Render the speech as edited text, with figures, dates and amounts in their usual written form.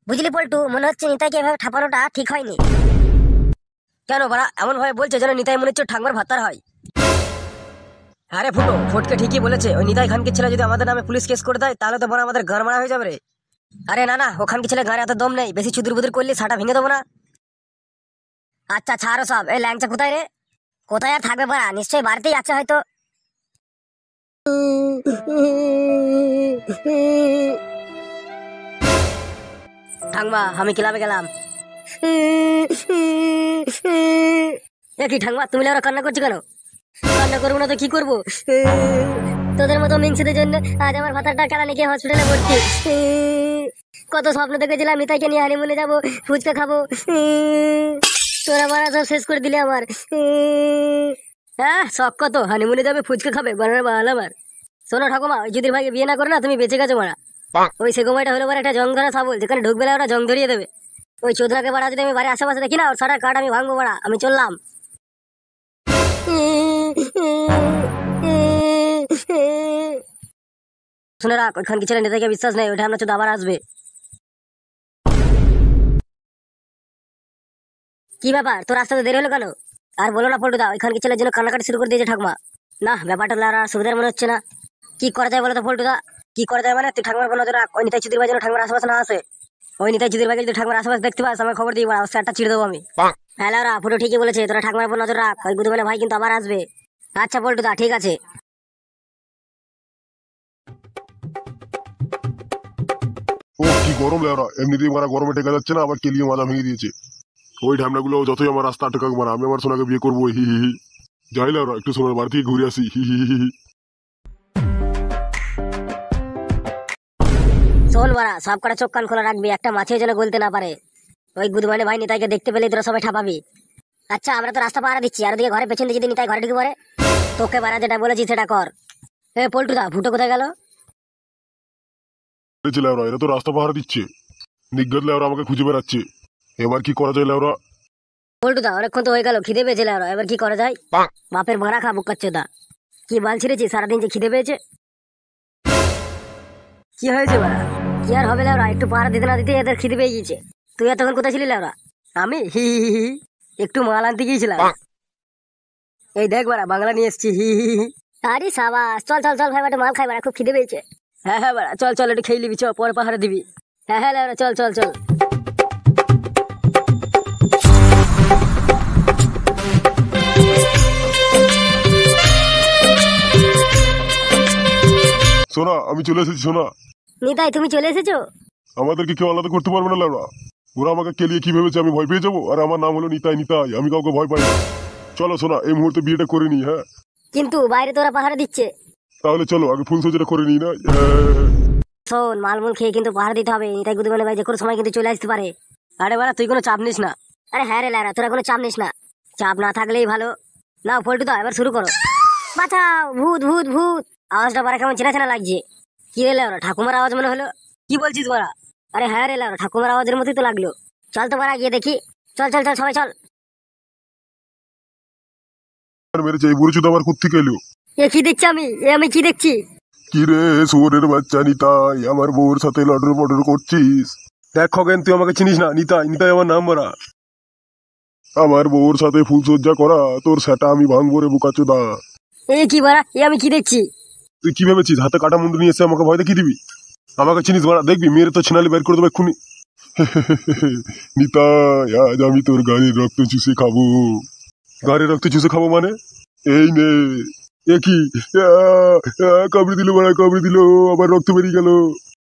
বুঝলি পল্টু, মনে হচ্ছে নিতাইকে এভাবে ঠাপানোটা ঠিক হয়নি। কেন বাড়া এমন ভাবে বলছে যেন নিতাই মনে হচ্ছে ঠাকমার ভাতার হয়? আরে ফুটো, ফটকে ঠিকই বলেছে। ওই নিতাই খানকে ছেলে যদি আমাদের নামে পুলিশ কেস করে দেয় তাহলে তো বড় আমাদের ঘর মারা হয়ে যাবে রে। আরে না না, ওখানকে ছেলে গাড়ি এত দম নেই, বেশি চুদুর বুদুর করলে সাটা ভেঙে দেবো না। আচ্ছা ছাড়ো সব। এই ল্যাংচা কোথায় রে? কোথায় আর থাকবে বাড়া, নিশ্চয়ই বাড়িতেই আছে হয়তো। ঠাকমা, আমি ক্লাবে গেলাম। কি ঠাকমা, তুমি ওরা কান্না করছো কেন? কান্না করবো না তো কি করবো? তোদের মতো মিংসিদের জন্য আজ আমার ভাতারটা কেনা নিয়ে হসপিটালে ভর্তি। কত স্বপ্ন দেখেছিলাম নিতাইকে নিয়ে হানিমুনে যাবো, ফুচকা খাবো। তোরা মারা সব শেষ করে দিলে আমার। হ্যাঁ শখ কত, হানিমুনে যাবে ফুচকা খাবে, বানানো বাল আমার। শোনো ঠাকুমা, ওই যদি ভাইকে বিয়ে না করে না তুমি বেঁচে গেছো মারা। ওই সেগোমাইটা হলো একটা জং ধরা ছাগল, যেখানে ঢুকবে না ওরা জং ধরিয়ে দেবে। ওই চোদনাকে বাড়া যদি আমি বাড়ির আশেপাশে দেখি না, ওর সারা কাঠ আমি ভাঙবো বাড়া। আমি চললাম। শুনে রাখ, ওইখান কি ছেলে নেতাকে বিশ্বাস নেই, ওইটা আমরা চোদ আবার আসবে। কি ব্যাপার, তোর রাস্তাতে দেরি হলো কেন? আর বলো না পল্টুদা, ওইখান কি ছেলের জন্য কান্নাকাটি শুরু করে দিয়েছে ঠাকুমা। না, ব্যাপারটা আর সুবিধার মনে হচ্ছে না। কি করা যায় বলো তো পল্টুদা? কি করা যায় মানে, তুই ঠাকুমার কোনো নজর রাখ, ওই নিতাই চুদির ভাই যেন ঠাকুমার আশেপাশে না আসে। ওই নিতাই চুদির ভাইকে যদি ঠাকুমার আশেপাশে দেখতে পাস আমার খবর দিয়ে বাড়া, একটা চিড়ে দেবো আমি। হ্যাঁ লাউরা, ফুটো ঠিকই বলেছে, তোরা ঠাকুমার উপর নজর রাখ, ওই বুধুমানে ভাই কিন্তু আবার আসবে। আচ্ছা পল্টুদা, ঠিক আছে। ও কি গরম লেওরা, এমনিতেই মারা গরমে টেকা যাচ্ছে না, আবার কেলিয়ে মাজা ভেঙে দিয়েছে। ওই ঢামনাগুলো যতই আমার রাস্তা আটকাক মারা, আমি আমার সোনাকে বিয়ে করবো। হি হি হি। যাই লেওরা, একটু সোনার বাড়ি থেকে ঘুরে আসি। হি হি হি হি। শোন বাড়া, সব কটা চোখ কান খোলা রাখবি, একটা মাছের যেন গলতে না পারে। ওই বুধমানে ভাই নিতাইকে দেখতে পেলে তোরা সবাই ঠাপাবি। আচ্ছা আমরা তো রাস্তা পাহারা দিচ্ছি, আর ওদিকে ঘরে পেছন দিয়ে যদি নিতাই ঘরে ঢুকে পড়ে, তোকে বাড়া যেটা বলেছি সেটা কর। এ পল্টুদা, ফুটো কোথায় গেল? লেওরা, এরা তো রাস্তা পাহারা দিচ্ছে। নিজ্ঞাত লেওরা আমাকে খুঁজে বেড়াচ্ছে। এবার কি করা যায় লেওরা? পল্টুদা, অনেকক্ষণ তো হয়ে গেল, খিদে পেয়েছে আর এবার কি করা যায়? বাপের ভাড়া খা বুকাচ্চোদা। কি বাল ছিঁড়েছি সারাদিন যে খিদে পেয়েছে। কি হয়েছে বাড়া? কি আর হবে লাউরা, একটু পাহারা দিতে না দিতে এদের খিদে পেয়ে গিয়েছে। তুই এতক্ষণ কোথায় ছিলি লাউরা? আমি হি হি হি হি। একটু মাল আনতে গিয়েছিলাম। এই দেখ বাড়া, বাংলা নিয়ে এসছি। হি হি হি। আরে সাবাস, চল চল চল ভাই, বাটা মাল খাই বাড়া, খুব খিদে পেয়েছে। হ্যাঁ হ্যাঁ বাড়া, চল চল, একটু খেয়ে নিবি, চ পরে পাহারা দিবি। হ্যাঁ হ্যাঁ লাউরা, চল চল চল। সোনা, আমি চলে এসেছি সোনা। নিতাই তুমি চলে এসেছো? আমাদেরকে কেউ আলাদা করতে পারবে না লেওরা। ওরা আমাকে কেলিয়ে কি ভেবেছে আমি ভয় পেয়ে যাবো? আর আমার নাম হলো নিতাই। নিতাই, আমি কাউকে ভয় পাই না। চলো সোনা, এই মুহূর্তে বিয়েটা করে নি। হ্যাঁ কিন্তু বাইরে তোরা পাহারা দিচ্ছে। তাহলে চলো আগে ফুল সজ্জাটা করে নি না। শোন, মালমুল খেয়ে কিন্তু পাহারা দিতে হবে, নিতাই গুদুমানে ভাই যে কোনো সময় কিন্তু চলে আসতে পারে। আরে বাড়া, তুই কোনো চাপ নিস না। আরে হ্যাঁ রে লারা, তোরা কোনো চাপ নিস না। চাপ না থাকলেই ভালো। নাও পল্টুদা, এবার শুরু করো। বাঁচাও, ভূত ভূত ভূত। আওয়াজটা বাড়া কেমন চেনা চেনা লাগছে। কি রে লাউরা, ঠাকুমার আওয়াজ মনে হলো। কি বলছিস বাড়া? আরে হ্যাঁ রে লাউরা, ঠাকুমার আওয়াজের মতোই তো লাগলো। চল তো বাড়া, গিয়ে দেখি। চল চল চল, সবাই চল। মেরেছে এই বুড়ো চুদ আমার কোত্থেকে এলো? এ কি দেখছি আমি? আমি কি দেখছি? কি রে শুয়োরের বাচ্চা নিতাই, আমার বউর সাথে লডর মডর করছিস? দেখ খগেন, তুই আমাকে চিনিস না। নিতাই, নিতাই আমার নাম মারা। আমার বউর সাথে ফুলসজ্জা করা, তোর সেটা আমি ভাঙবো রে বোকাচোদা। এ কি বাড়া, আমি কি দেখছি? তুই কি ভেবেছিস হাতে কাটা মুন্ডু নিয়ে এসে আমাকে ভয় দেখিয়ে দিবি? আমাকে চিনিস বাড়া? দেখবি মেরে তো ছিনালি বের করে দেবো এক্ষুনি। নিতাই, আজ আমি তোর গাড়ির রক্ত চুষে খাবো। গাড়ির রক্ত চুষে খাবো মানে? এই নে। এ কি? কামড়ে দিল বাড়া, কামড়ে দিল, আবার রক্ত বেরিয়ে গেল।